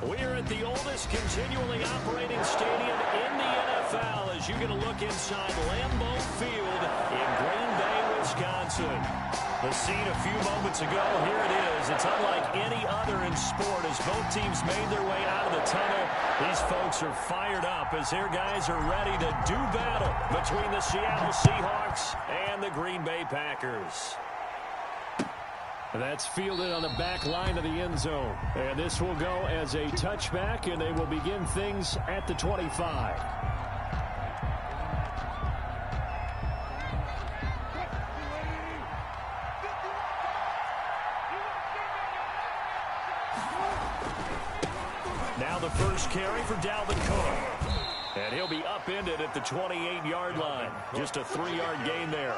We're at the oldest continually operating stadium in the NFL as you get a look inside Lambeau Field in Green Bay, Wisconsin. The scene a few moments ago, here it is. It's unlike any other in sport as both teams made their way out of the tunnel. These folks are fired up as their guys are ready to do battle between the Seattle Seahawks and the Green Bay Packers. That's fielded on the back line of the end zone. And this will go as a touchback, and they will begin things at the 25. Now the first carry for Dalvin Cook. And he'll be upended at the 28-yard line. Just a 3-yard gain there.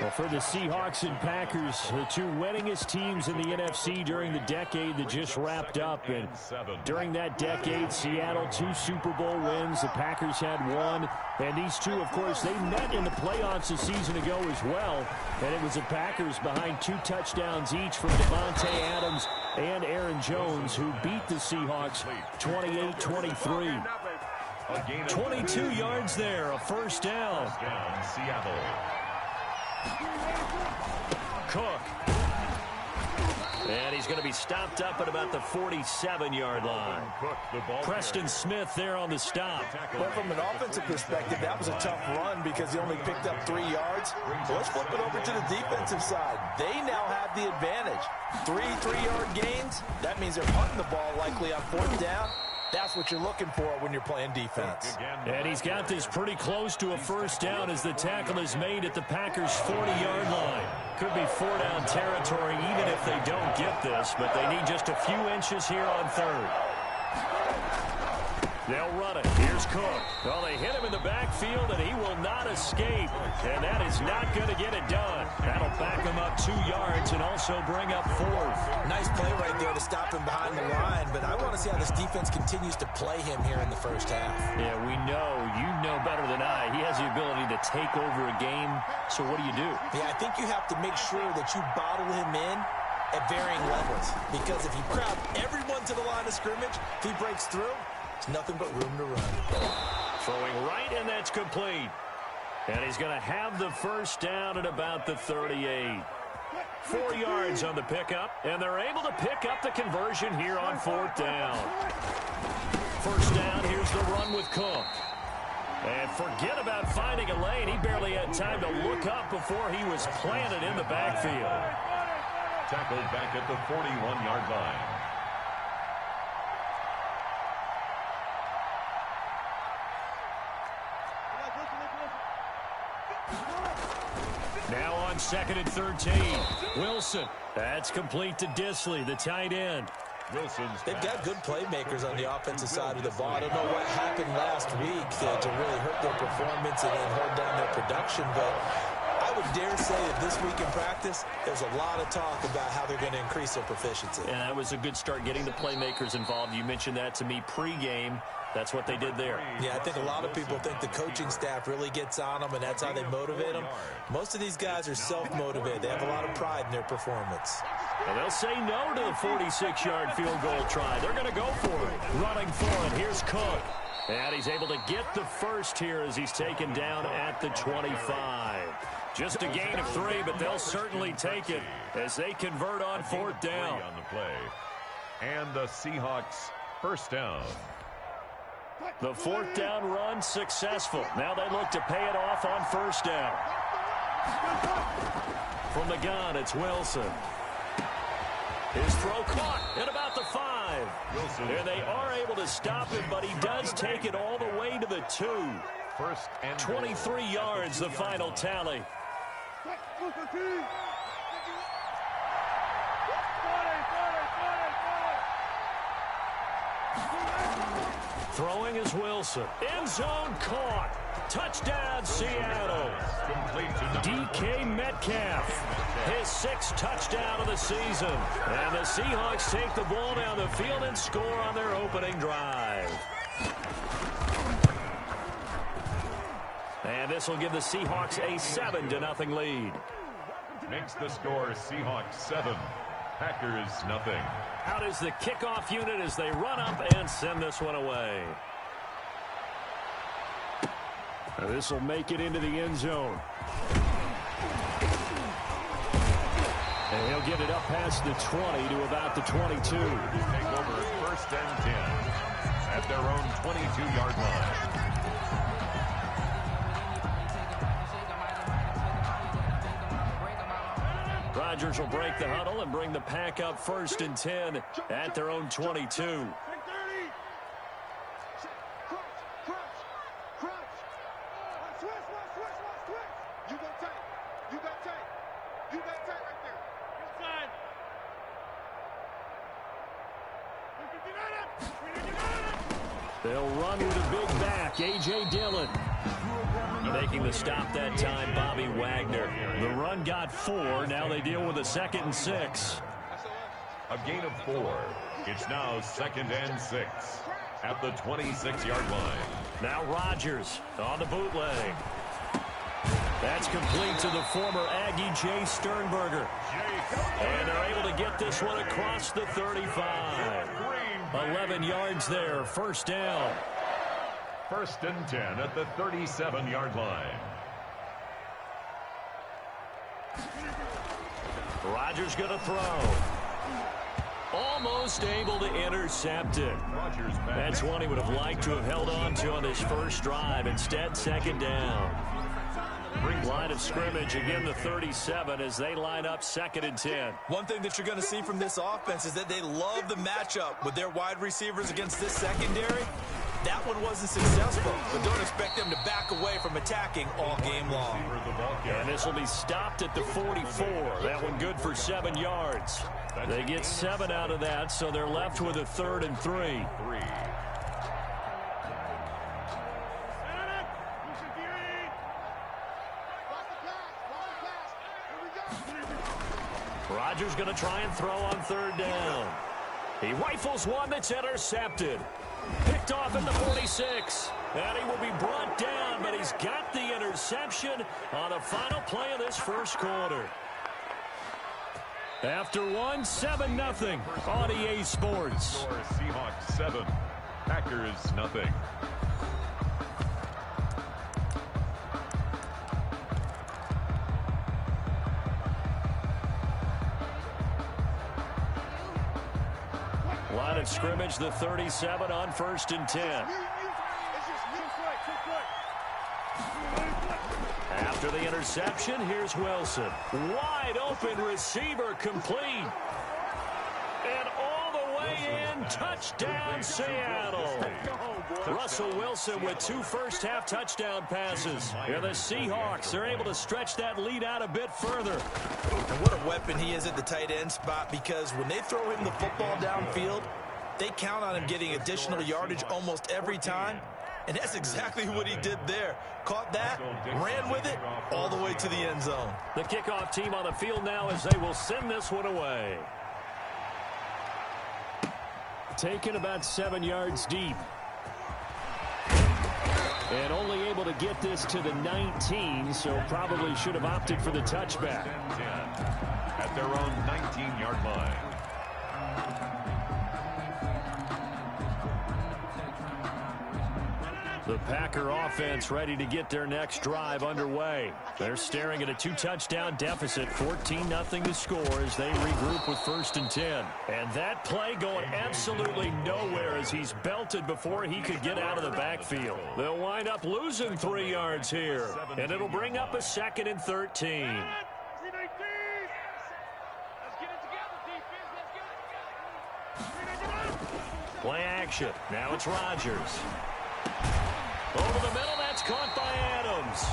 Well, for the Seahawks and Packers, the two winningest teams in the NFC during the decade that just wrapped up. And during that decade, Seattle 2 Super Bowl wins. The Packers had 1. And these two, of course, they met in the playoffs a season ago as well. And it was the Packers behind 2 touchdowns each from Davante Adams and Aaron Jones who beat the Seahawks 28-23. 22 yards there, a first down. Seattle. Cook. And he's going to be stopped up at about the 47-yard line. Preston Smith there on the stop. Well, from an offensive perspective, that was a tough run because he only picked up 3 yards. So let's flip it over to the defensive side. They now have the advantage. 3 3-yard gains. That means they're punting the ball likely on 4th down. That's what you're looking for when you're playing defense. And he's got this pretty close to a first down as the tackle is made at the Packers' 40-yard line. Could be 4-down territory even if they don't get this, but they need just a few inches here on 3rd. They'll run it. Here's Cook. Well, they hit him in the backfield, and he will not escape. And that is not going to get it done. That'll back him up 2 yards and also bring up 4th. Nice play right there to stop him behind the line, but I want to see how this defense continues to play him here in the first half. Yeah, we know. You know better than I. He has the ability to take over a game, so what do you do? Yeah, I think you have to make sure that you bottle him in at varying levels, because if you crowd everyone to the line of scrimmage, if he breaks through, it's nothing but room to run. Throwing right, and that's complete. And he's going to have the first down at about the 38. 4 yards on the pickup, and they're able to pick up the conversion here on 4th down. First down, here's the run with Cook. And forget about finding a lane. He barely had time to look up before he was planted in the backfield. Tackled back at the 41-yard line. Now on 2nd and 13. Wilson. That's complete to Disley, the tight end. They've got good playmakers on the offensive side of the ball. I don't know what happened last week to really hurt their performance and hold down their production, but I would dare say that this week in practice, there's a lot of talk about how they're going to increase their proficiency. And that was a good start getting the playmakers involved. You mentioned that to me pregame. That's what they did there. Yeah, I think a lot of people think the coaching staff really gets on them, and that's how they motivate them. Most of these guys are self-motivated. They have a lot of pride in their performance. And they'll say no to the 46-yard field goal try. They're going to go for it. Running for it. Here's Cook. And he's able to get the first here as he's taken down at the 25. Just a gain of 3, but they'll certainly take it as they convert on 4th down. On the play. And the Seahawks first down. The 4th down run successful. Now they look to pay it off on 1st down. From the gun, it's Wilson. His throw caught at about the 5. And they are able to stop him, but he does take it all the way to the 2. First and 23 yards, the final tally. Throwing is Wilson. End zone caught. Touchdown, Seattle. DK Metcalf. His 6th touchdown of the season. And the Seahawks take the ball down the field and score on their opening drive. And this will give the Seahawks a 7-0 lead. Makes the score Seahawks 7. Packers nothing. Out is the kickoff unit as they run up and send this one away. This will make it into the end zone. And he'll get it up past the 20 to about the 22. Take over 1st and 10 at their own 22-yard line. Rodgers will break the huddle and bring the pack up 1st and 10 at their own 22. They'll run with a big back, A.J. Dillon. Making the stop that time, Bobby Wagner. The run got 4. Now they deal with a 2nd and 6. A gain of 4. It's now 2nd and 6 at the 26-yard line. Now Rodgers on the bootleg. That's complete to the former Aggie Jay Sternberger. And they're able to get this one across the 35. 11 yards there, 1st down. 1st and 10 at the 37-yard line. Rodgers going to throw. Almost able to intercept it. That's one he would have liked to have held on to on this first drive. Instead, 2nd down. Line of scrimmage, again the 37 as they line up 2nd and 10. One thing that you're going to see from this offense is that they love the matchup with their wide receivers against this secondary. That one wasn't successful, but don't expect them to back away from attacking all game long. And this will be stopped at the 44. That one good for 7 yards. They get 7 out of that, so they're left with a 3rd and 3. Rodgers going to try and throw on 3rd down. He rifles one that's intercepted. Picked off at the 46. And he will be brought down, but he's got the interception on the final play of this first quarter. After one, 7-0 on EA Sports. Seahawks 7, Packers nothing. Line of scrimmage, the 37 on 1st and 10. After the interception, here's Wilson. Wide open receiver complete. And all the way in, touchdown Seattle. Russell Wilson with 2 first-half touchdown passes. And the Seahawks are able to stretch that lead out a bit further. And what a weapon he is at the tight end spot, because when they throw him the football downfield, they count on him getting additional yardage almost every time. And that's exactly what he did there. Caught that, ran with it, all the way to the end zone. The kickoff team on the field now as they will send this one away. Taken about 7 yards deep. And only able to get this to the 19, so probably should have opted for the touchback. At their own 19-yard line. The Packer offense ready to get their next drive underway. They're staring at a 2-touchdown deficit, 14-0 to score as they regroup with 1st and 10. And that play going absolutely nowhere as he's belted before he could get out of the backfield. They'll wind up losing 3 yards here, and it'll bring up a 2nd and 13. Play action. Now it's Rodgers. Over the middle, that's caught by Adams.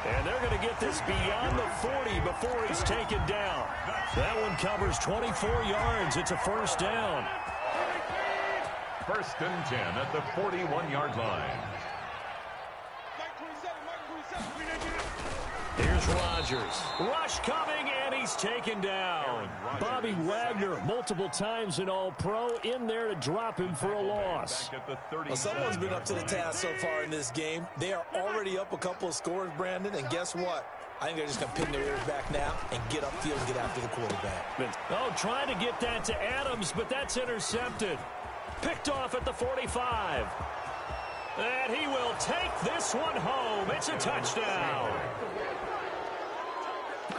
And they're going to get this beyond the 40 before he's taken down. That one covers 24 yards. It's a 1st down. 1st and 10 at the 41-yard line. Here's Rodgers. Rush coming, and he's taken down. Bobby Wagner, multiple times an All-Pro, in there to drop him for a loss. Well, someone's been up to the task so far in this game. They are already up a couple of scores, Brandon, and guess what? I think they're just going to pin their ears back now and get upfield and get after the quarterback. Oh, trying to get that to Adams, but that's intercepted. Picked off at the 45. And he will take this one home. It's a touchdown.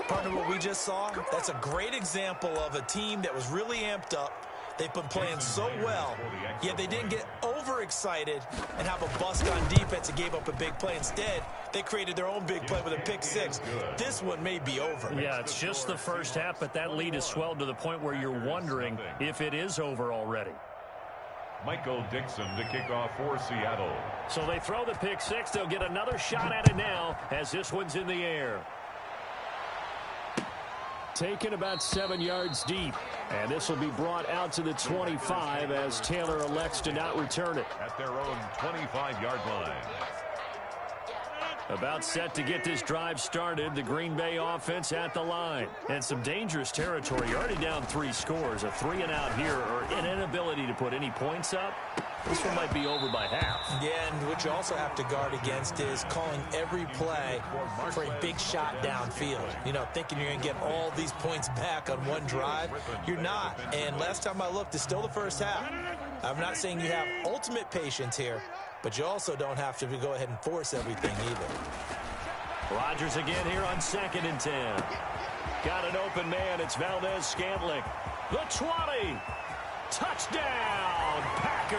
Partner, what we just saw, that's a great example of a team that was really amped up. They've been playing so well, yet they didn't get overexcited and have a bust on defense and gave up a big play. Instead, they created their own big play with a pick six. This one may be over. Yeah, it's just the first half, but that lead has swelled to the point where you're wondering if it is over already. Michael Dixon to kick off for Seattle. So they throw the pick six. They'll get another shot at it now as this one's in the air. Taken about 7 yards deep. And this will be brought out to the 25 as Taylor elects to not return it. At their own 25-yard line. About set to get this drive started. The Green Bay offense at the line. And some dangerous territory. You're already down 3 scores. A 3-and-out here or an inability to put any points up. This one might be over by half. Yeah, and what you also have to guard against is calling every play for a big shot downfield. You know, thinking you're going to get all these points back on one drive. You're not. And last time I looked, it's still the first half. I'm not saying you have ultimate patience here, but you also don't have to go ahead and force everything either. Rodgers again here on 2nd and 10. Got an open man. It's Valdez-Scantling. The 20. Touchdown, Packers.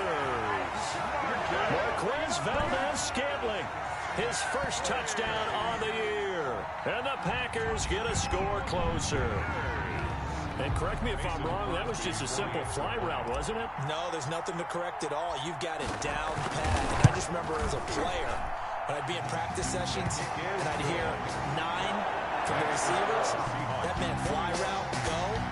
Marquez Valdez-Scantling. His first touchdown on the year. And the Packers get a score closer. And correct me if I'm wrong, that was just a simple fly route, wasn't it? No, there's nothing to correct at all. You've got it down pat. And I just remember as a player, when I'd be in practice sessions, and I'd hear 9 from the receivers. That meant fly route, go.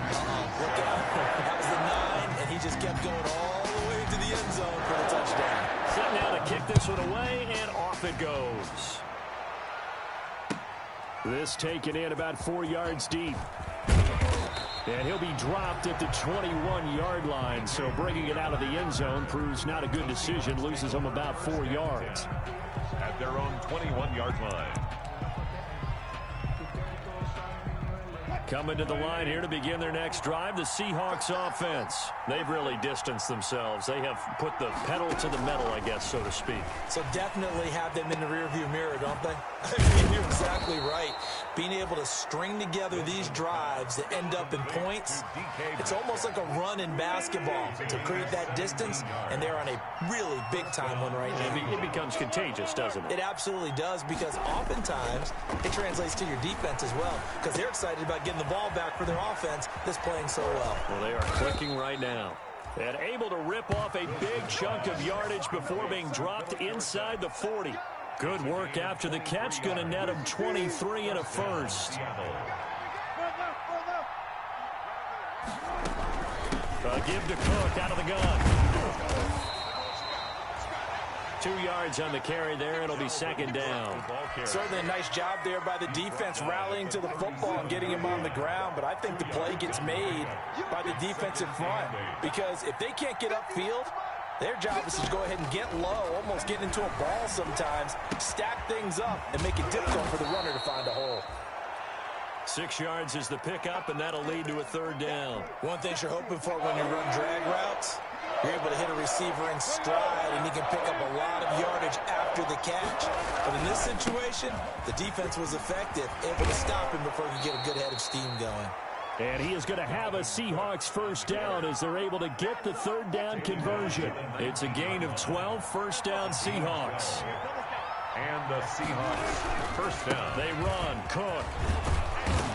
Look out. That was the 9, and he just kept going all the way to the end zone for the touchdown. Set now to kick this one away, and off it goes. This taken in about 4 yards deep. And he'll be dropped at the 21-yard line, so bringing it out of the end zone proves not a good decision, loses him about 4 yards. At their own 21-yard line. Coming to the line here to begin their next drive, the Seahawks offense. They've really distanced themselves. They have put the pedal to the metal, I guess, so to speak. So definitely have them in the rearview mirror, don't they? I mean, you're exactly right. Being able to string together these drives that end up in points, it's almost like a run in basketball to create that distance, and they're on a really big-time one right now. It becomes contagious, doesn't it? It absolutely does, because oftentimes it translates to your defense as well, because they're excited about getting the ball back for their offense that's playing so well. Well, they are clicking right now. And able to rip off a big chunk of yardage before being dropped inside the 40. Good work after the catch. Going to net him 23 and a first. Give to Cook out of the gun. 2 yards on the carry there. It'll be 2nd down. Certainly a nice job there by the defense rallying to the football and getting him on the ground, but I think the play gets made by the defensive front, because if they can't get upfield, their job is to go ahead and get low, almost get into a ball sometimes, stack things up, and make it difficult for the runner to find a hole. 6 yards is the pickup, and that'll lead to a 3rd down. One thing you're hoping for when you run drag routes, you're able to hit a receiver in stride, and he can pick up a lot of yardage after the catch. But in this situation, the defense was effective, able to stop him before he could get a good head of steam going. And he is going to have a Seahawks 1st down as they're able to get the 3rd down conversion. It's a gain of 12, 1st down Seahawks. And the Seahawks 1st down. They run. Cook.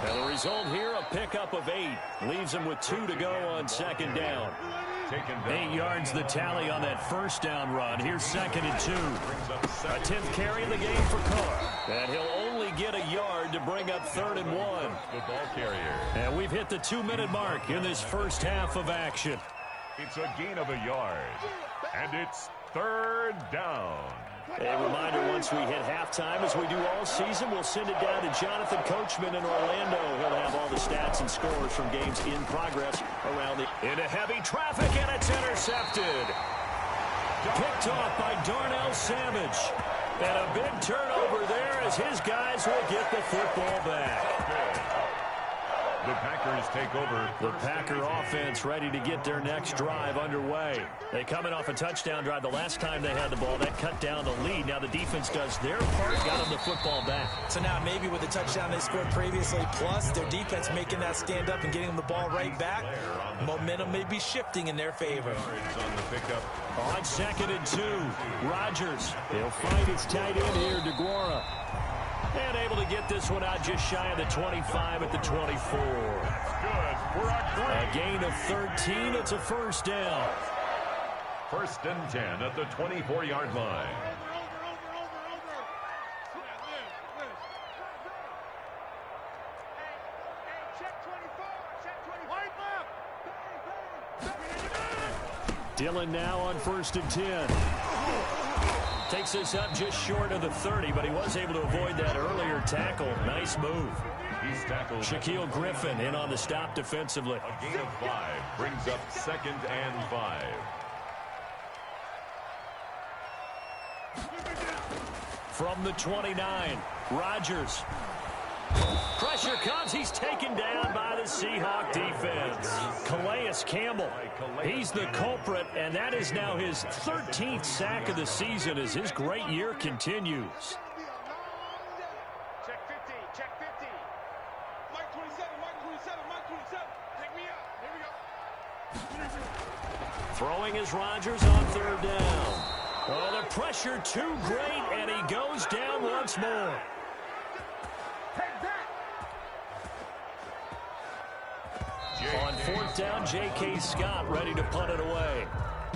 And the result here, a pickup of 8. Leaves them with 2 to go on 2nd down. 8 yards the tally on that 1st down run. Here's 2nd and 2. A 10th carry in the game for Cook. And he'll only get a yard to bring up 3rd and 1. The ball carrier. And we've hit the 2-minute mark in this first half of action. It's a gain of a yard. And it's 3rd down. A reminder, once we hit halftime, as we do all season, we'll send it down to Jonathan Coachman in Orlando. He'll have all the stats and scores from games in progress around the... Into heavy traffic, and it's intercepted. Picked off by Darnell Savage. And a big turnover there as his guys will get the football back. The Packers take over. The Packer offense ready to get their next drive underway. They come in off a touchdown drive the last time they had the ball. That cut down the lead. Now the defense does their part, got them the football back. So now maybe with the touchdown they scored previously, plus their defense making that stand up and getting them the ball right back, momentum may be shifting in their favor. On the pickup. On 2nd and 2, Rodgers. He'll find his tight end here, DeGuara. And able to get this one out just shy of the 25 at the 24. That's good. We're on 3. A gain of 13. It's a first down. 1st and 10 at the 24-yard line. Dillon now on 1st and 10. Takes us up just short of the 30, but he was able to avoid that earlier tackle. Nice move. He's tackled. Shaquille Griffin in on the stop defensively. A gain of 5 brings up 2nd and 5. From the 29, Rodgers. Pressure comes. He's taken down by the Seahawk defense. Calais Campbell. He's the culprit, and that is now his 13th sack of the season as his great year continues. Check 50, check 50. Mike 27, Mike 27, Mike 27. Take me out. Here we go. Throwing is Rodgers on 3rd down. Oh, the pressure too great, and he goes down once more. On 4th down, J.K. Scott ready to punt it away.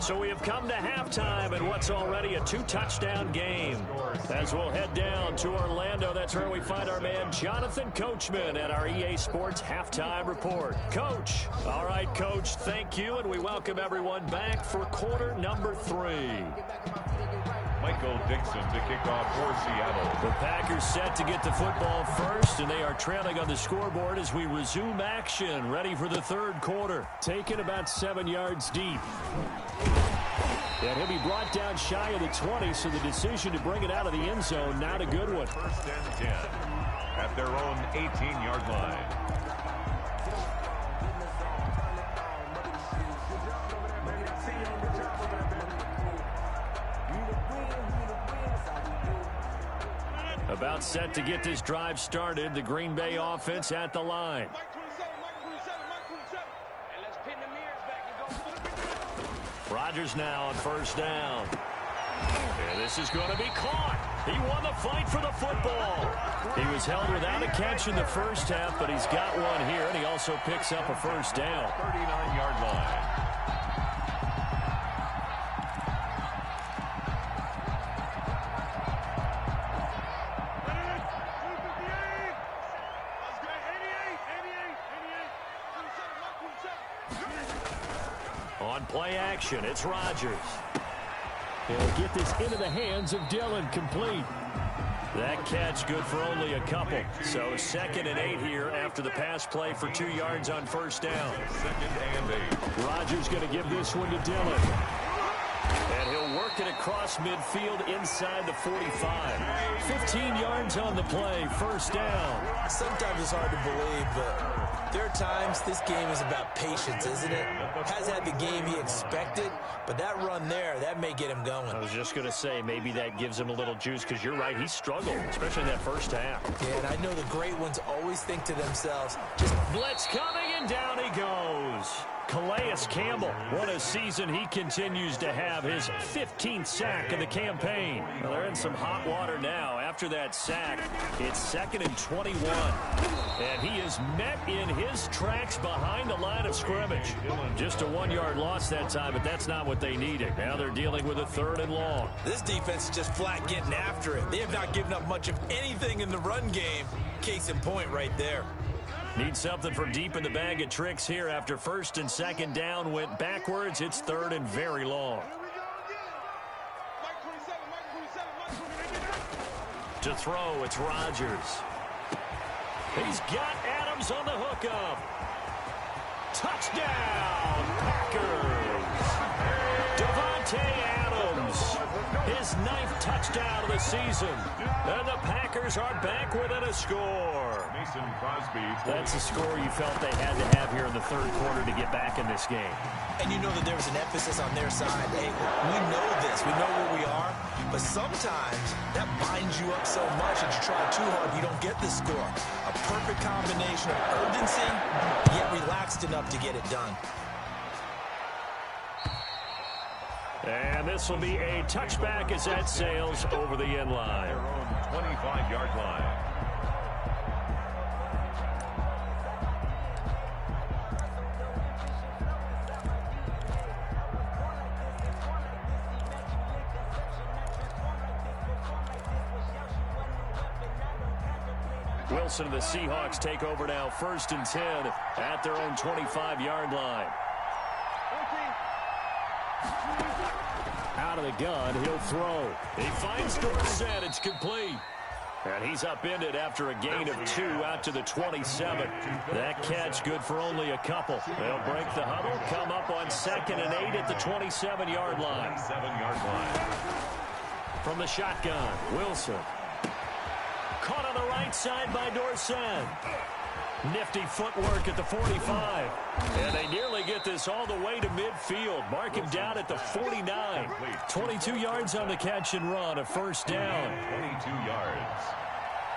So we have come to halftime in what's already a 2-touchdown game. As we'll head down to Orlando, that's where we find our man Jonathan Coachman at our EA Sports Halftime Report. Coach. All right, Coach, thank you, and we welcome everyone back for quarter number 3. Michael Dixon to kick off for Seattle. The Packers set to get the football first, and they are trailing on the scoreboard as we resume action, ready for the 3rd quarter. Taken about 7 yards deep. And he'll be brought down shy of the 20, so the decision to bring it out of the end zone, not a good one. 1st and 10 at their own 18-yard line. About set to get this drive started. The Green Bay offense at the line. Mike 27, Mike 27, Mike 27. And let's pin the mirrors back and go. Rodgers now on 1st down. And this is going to be caught. He won the fight for the football. He was held without a catch in the first half, but he's got one here, and he also picks up a first down. 39-yard line. On play action, it's Rodgers. He'll get this into the hands of Dillon, complete. That catch good for only a couple. So 2nd and 8 here after the pass play for 2 yards on 1st down. 2nd and 8. Rodgers going to give this one to Dillon. And he'll work it across midfield inside the 45. 15 yards on the play, 1st down. Sometimes it's hard to believe, but there are times this game is about patience, isn't it? Has had the game he expected, but that run there, that may get him going. I was just going to say, maybe that gives him a little juice, because you're right, he struggled, especially in that first half. Yeah, and I know the great ones always think to themselves, just blitz coming, and down he goes. Calais Campbell, what a season he continues to have, his 15th sack of the campaign. Well, they're in some hot water now. After that sack, it's 2nd and 21. And he is met in his tracks behind the line of scrimmage. Just a 1-yard loss that time, but that's not what they needed. Now they're dealing with a 3rd and long. This defense is just flat getting after it. They have not given up much of anything in the run game. Case in point right there. Need something from deep in the bag of tricks here after 1st and 2nd down went backwards. It's 3rd and very long. To throw, it's Rodgers. He's got Adams on the hookup. Touchdown, Packers. Davante Adams His 9th touchdown of the season. And the Packers are back within a score. Mason Crosby. That's a score you felt they had to have here in the third quarter to get back in this game. And you know that there was an emphasis on their side. Hey, we know this. We know where we are. But sometimes that binds you up so much that you try too hard, you don't get the score. A perfect combination of urgency, yet relaxed enough to get it done. And this will be a touchback as that sails over the end line. Their own 25-yard line. Wilson and the Seahawks take over now, 1st and 10 at their own 25-yard line. Out of the gun, he'll throw. He finds Dorsett. It's complete. And he's upended after a gain of 2 out to the 27. That catch good for only a couple. They'll break the huddle, come up on 2nd and 8 at the 27-yard line. 27-yard line. From the shotgun, Wilson. Caught on the right side by Dorsett. Nifty footwork at the 45. And they nearly get this all the way to midfield. Mark him down at the 49. 22 yards on the catch and run, a 1st down. 22 yards.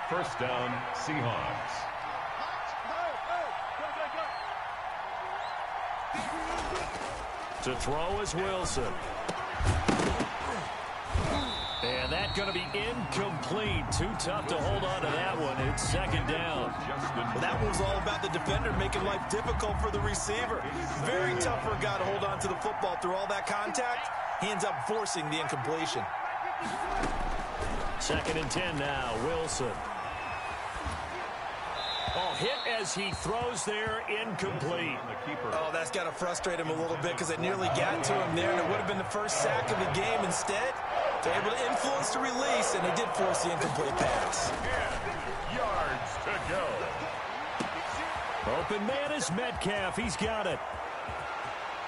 1st down, Seahawks. To throw is Wilson. And that's going to be incomplete. Too tough to hold on to that one. It's 2nd down. Well, that one's all about the defender making life difficult for the receiver. Very tough for a guy to hold on to the football through all that contact. He ends up forcing the incompletion. 2nd and 10 now. Wilson. Oh, hit as he throws there, incomplete. Oh, that's got to frustrate him a little bit because it nearly got to him there, and it would have been the first sack of the game. Instead, they're able to influence the release, and they did force the incomplete pass. 10 yards to go. Open man is Metcalf. He's got it.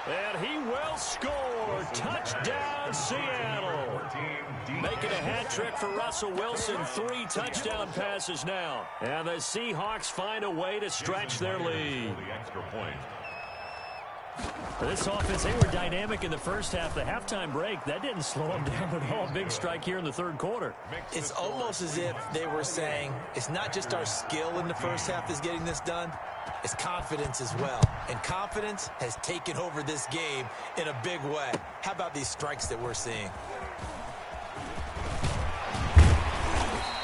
And he will score. Touchdown, Seattle. Making a hat trick for Russell Wilson. 3 touchdown passes now. And the Seahawks find a way to stretch their lead. The extra point. This offense, they were dynamic in the first half. The halftime break, that didn't slow them down at all. Big strike here in the third quarter. It's almost as if they were saying, it's not just our skill in the first half that's getting this done. It's confidence as well. And confidence has taken over this game in a big way. How about these strikes that we're seeing?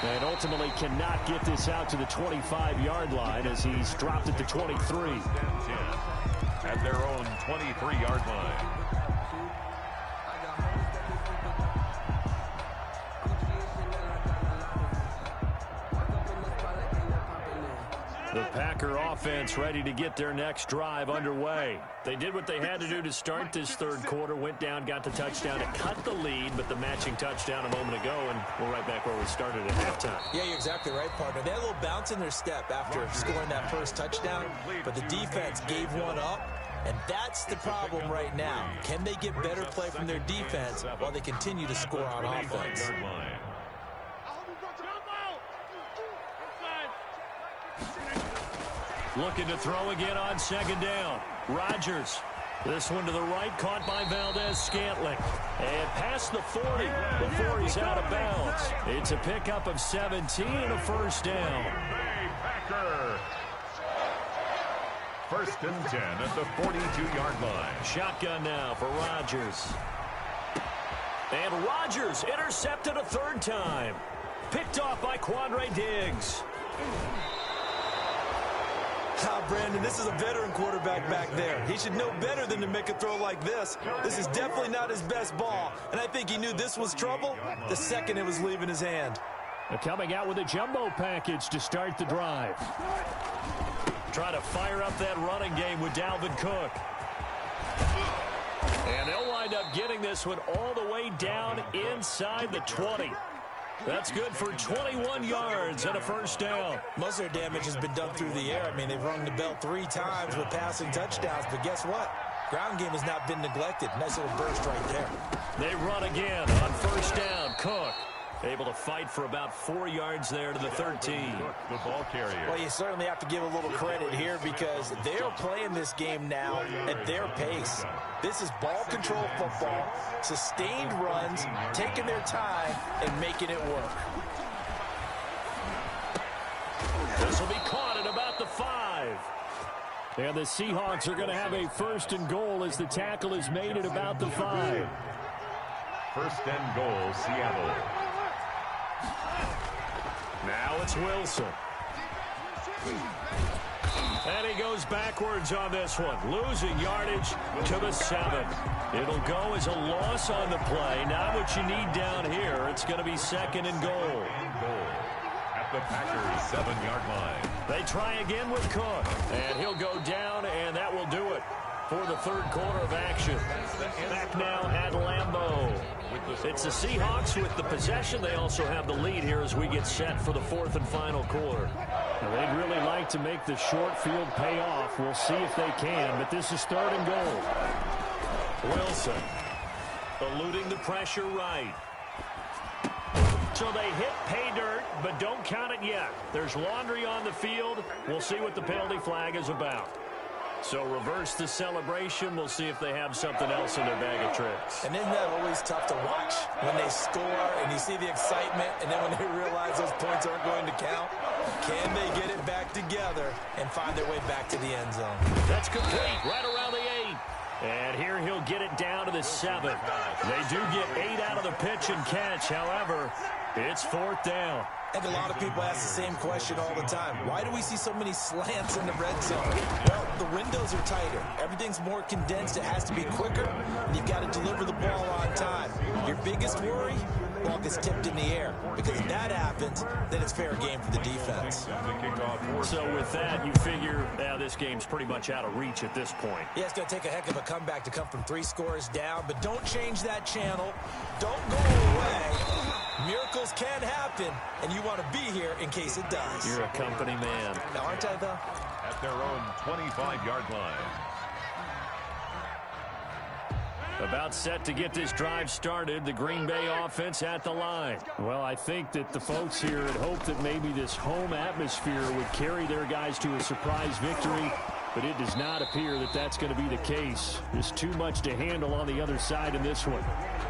And ultimately cannot get this out to the 25-yard line as he's dropped at the 23. At their own 23-yard line. The Packer offense ready to get their next drive underway. They did what they had to do to start this third quarter, went down, got the touchdown to cut the lead, but the matching touchdown a moment ago, and we're right back where we started at halftime. Yeah, you're exactly right, partner. They had a little bounce in their step after scoring that first touchdown, but the defense gave one up, and that's the problem right now. Can they get better play from their defense while they continue to score on offense? Looking to throw again on 2nd down. Rodgers. This one to the right, caught by Valdez-Scantling. And past the 40 before he's out of bounds. It's a pickup of 17 and a 1st down. Packer. 1st and 10 at the 42-yard line. Shotgun now for Rodgers. And Rodgers intercepted a 3rd time. Picked off by Quandre Diggs. Brandon, this is a veteran quarterback back there. He should know better than to make a throw like this. This is definitely not his best ball, and I think he knew this was trouble the second it was leaving his hand. Coming out with a jumbo package to start the drive. Try to fire up that running game with Dalvin Cook. And they'll wind up getting this one all the way down inside the 20. That's good for 21 yards and a 1st down. Most of their damage has been done through the air. I mean, they've rung the bell 3 times with passing touchdowns, but guess what? Ground game has not been neglected. Nice little burst right there. They run again on first down. Cook able to fight for about 4 yards there to the 13. The ball carrier. Well, you certainly have to give a little credit here because they're playing this game now at their pace. This is ball control football, sustained runs, taking their time and making it work. This will be caught at about the 5. And the Seahawks are going to have a first and goal as the tackle is made at about the 5. First and goal, Seattle. Now it's Wilson. And he goes backwards on this one, losing yardage to the 7. It'll go as a loss on the play. Not what you need down here. It's going to be second and goal. At the Packers' 7-yard line. They try again with Cook. And he'll go down, and that will do it for the third quarter of action. Back now at Lambeau. It's the Seahawks with the possession. They also have the lead here as we get set for the fourth and final quarter. Now, they'd really like to make the short field pay off. We'll see if they can, but this is third and goal. Wilson eluding the pressure right. So they hit pay dirt, but don't count it yet. There's laundry on the field. We'll see what the penalty flag is about. So reverse the celebration. We'll see if they have something else in their bag of tricks. And isn't that always tough to watch when they score and you see the excitement and then when they realize those points aren't going to count? Can they get it back together and find their way back to the end zone? That's complete right around the 8. And here he'll get it down to the 7. They do get 8 out of the pitch and catch. However, it's fourth down. I think a lot of people ask the same question all the time. Why do we see so many slants in the red zone? Well, the windows are tighter. Everything's more condensed. It has to be quicker, and you've got to deliver the ball on time. Your biggest worry? Ball gets tipped in the air. Because if that happens, then it's fair game for the defense. So with that, you figure this game's pretty much out of reach at this point. Yeah, it's going to take a heck of a comeback to come from 3 scores down, but don't change that channel. Don't go away. Miracles can happen, and you want to be here in case it does. You're a company man. Now, aren't I, though? At their own 25-yard line. About set to get this drive started, the Green Bay offense at the line. Well, I think that the folks here had hoped that maybe this home atmosphere would carry their guys to a surprise victory, but it does not appear that that's going to be the case. There's too much to handle on the other side in this one.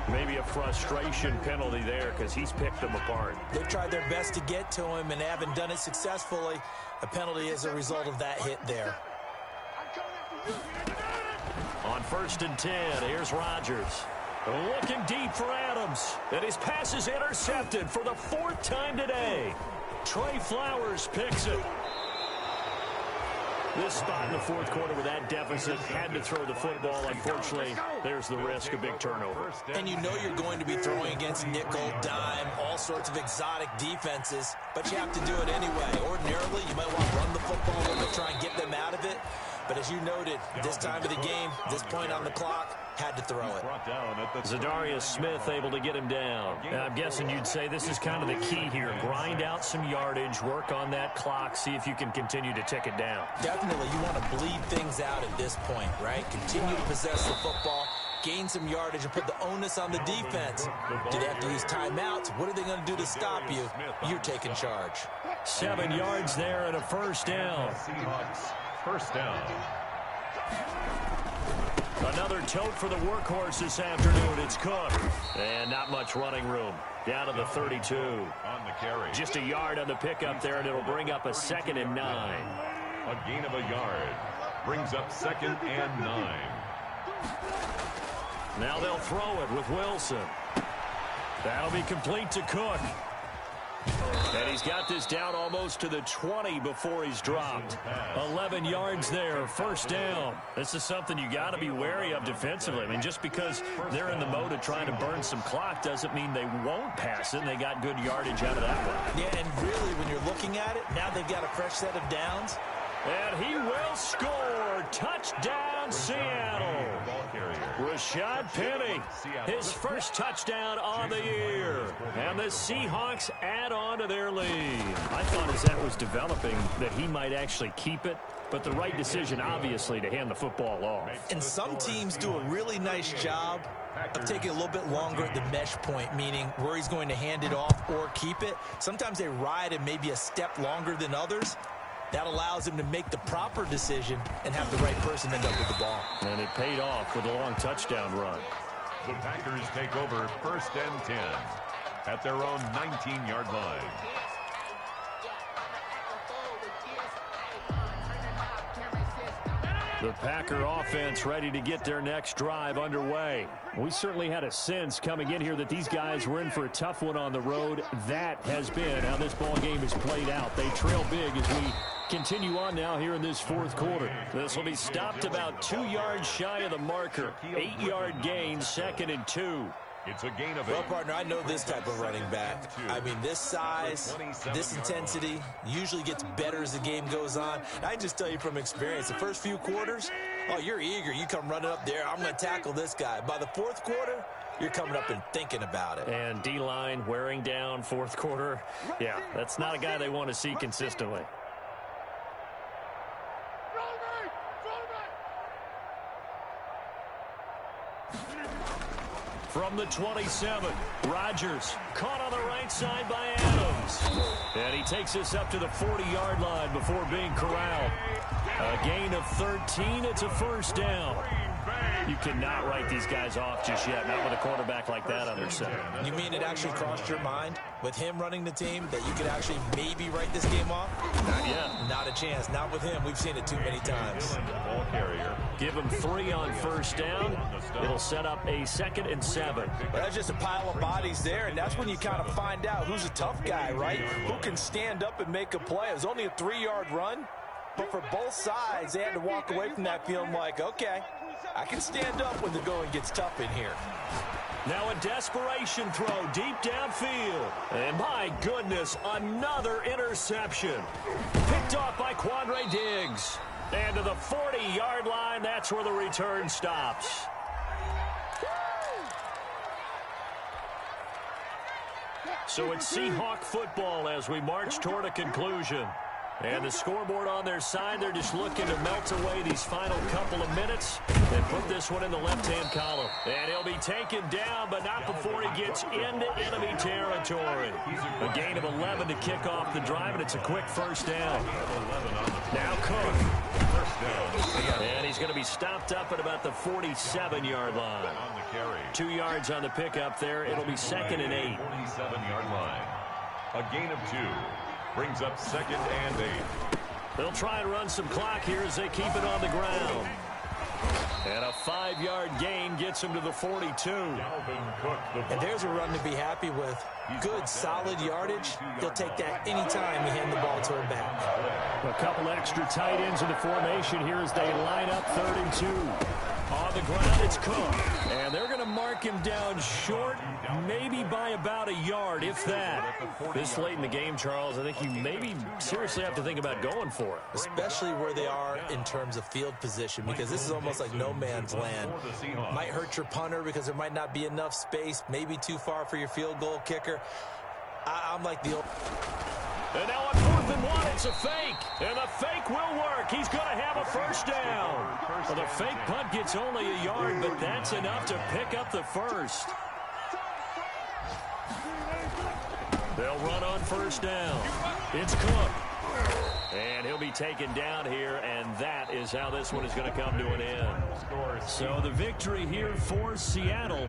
Maybe a frustration penalty there because he's picked them apart. They've tried their best to get to him and haven't done it successfully. A penalty as a result of that hit there. On first and 10, here's Rodgers. Looking deep for Adams. And his pass is intercepted for the 4th time today. Trey Flowers picks it. This spot in the fourth quarter with that deficit had to throw the football. Unfortunately, there's the risk of big turnover. And you know you're going to be throwing against nickel, dime, all sorts of exotic defenses, but you have to do it anyway. Ordinarily, you might want to run the football a little bit, try and get them out of it. But as you noted, this time of the game, this point on the clock, had to throw it. Zadarius Smith able to get him down. I'm guessing you'd say this is kind of the key here. Grind out some yardage, work on that clock, see if you can continue to tick it down. Definitely, you want to bleed things out at this point, right? Continue to possess the football, gain some yardage, and put the onus on the defense. Do they have to use timeouts? What are they going to do to stop you? You're taking charge. 7 yards there and a first down. Seahawks, first down. Another tote for the workhorse this afternoon. It's Cook. And not much running room. Down to the 32. On the carry. Just a yard on the pickup there, and it'll bring up a 2nd and 9. A gain of a yard. Brings up 2nd and 9. Now they'll throw it with Wilson. That'll be complete to Cook. And he's got this down almost to the 20 before he's dropped. 11 yards there, first down. This is something you got to be wary of defensively. I mean, just because they're in the mode of trying to burn some clock doesn't mean they won't pass it, and they got good yardage out of that one. Yeah, and really, when you're looking at it, now they've got a fresh set of downs. And he will score. Touchdown, Seattle. Rashad Penny, his first touchdown on the year. And the Seahawks add on to their lead. I thought as that was developing that he might actually keep it. but the right decision, obviously, to hand the football off. And some teams do a really nice job of taking a little bit longer at the mesh point, meaning where he's going to hand it off or keep it. Sometimes they ride it maybe a step longer than others. That allows him to make the proper decision and have the right person end up with the ball. And it paid off with a long touchdown run. The Packers take over 1st and 10 at their own 19-yard line. The Packer offense ready to get their next drive underway. We certainly had a sense coming in here that these guys were in for a tough one on the road. That has been how this ball game is played out. They trail big as we continue on now here in this 4th quarter. This will be stopped about 2 yards shy of the marker. 8-yard gain, 2nd and 2. It's a gain of 8. Well, partner, I know this type of running back. I mean, this size, this intensity usually gets better as the game goes on. I just tell you from experience, the first few quarters, oh, you're eager. You come running up there, I'm going to tackle this guy. By the 4th quarter, you're coming up and thinking about it. And D-line wearing down 4th quarter. Yeah, that's not a guy they want to see consistently. From the 27, Rodgers caught on the right side by Adams. And he takes us up to the 40-yard line before being corralled. A gain of 13. It's a 1st down. You cannot write these guys off just yet, not with a quarterback like that on their center. You mean it actually crossed your mind with him running the team that you could actually maybe write this game off? Not yet. Not a chance. Not with him. We've seen it too many times. Ball carrier. Give him 3 on 1st down. It'll set up a 2nd and 7. But that's just a pile of bodies there, and that's when you kind of find out who's a tough guy, right? Who can stand up and make a play. It was only a 3-yard run, but for both sides, they had to walk away from that feeling like, okay, I can stand up when the going gets tough in here. Now a desperation throw deep downfield. And my goodness, another interception. Picked off by Quandre Diggs. And to the 40-yard line, that's where the return stops. So it's Seahawk football as we march toward a conclusion. And the scoreboard on their side, they're just looking to melt away these final couple of minutes and put this one in the left-hand column. And he'll be taken down, but not before he gets into enemy territory. A gain of 11 to kick off the drive, and it's a quick 1st down. Now Cook. And he's going to be stopped up at about the 47-yard line. 2 yards on the pickup there. It'll be 2nd and 8. 47-yard line. A gain of 2. Brings up 2nd and 8. They'll try and run some clock here as they keep it on the ground. And a 5-yard gain gets him to the 42. And there's a run to be happy with. Good, solid yardage. He'll take that anytime you hand the ball to him back. A couple extra tight ends in the formation here as they line up 3rd and 2. On the ground, it's Cook. And they're going to mark him down short, maybe by about a yard, if that. This late in the game, Charles, I think you maybe seriously have to think about going for it. Especially where they are in terms of field position, because this is almost like no man's land. Might hurt your punter because there might not be enough space, maybe too far for your field goal kicker. I'm like the old... And now on 4th and 1, it's a fake. And the fake will work. He's going to have a 1st down. Well, the fake punt gets only a yard, but that's enough to pick up the 1st. They'll run on 1st down. It's Cook. And he'll be taken down here, and that is how this one is going to come to an end. So the victory here for Seattle.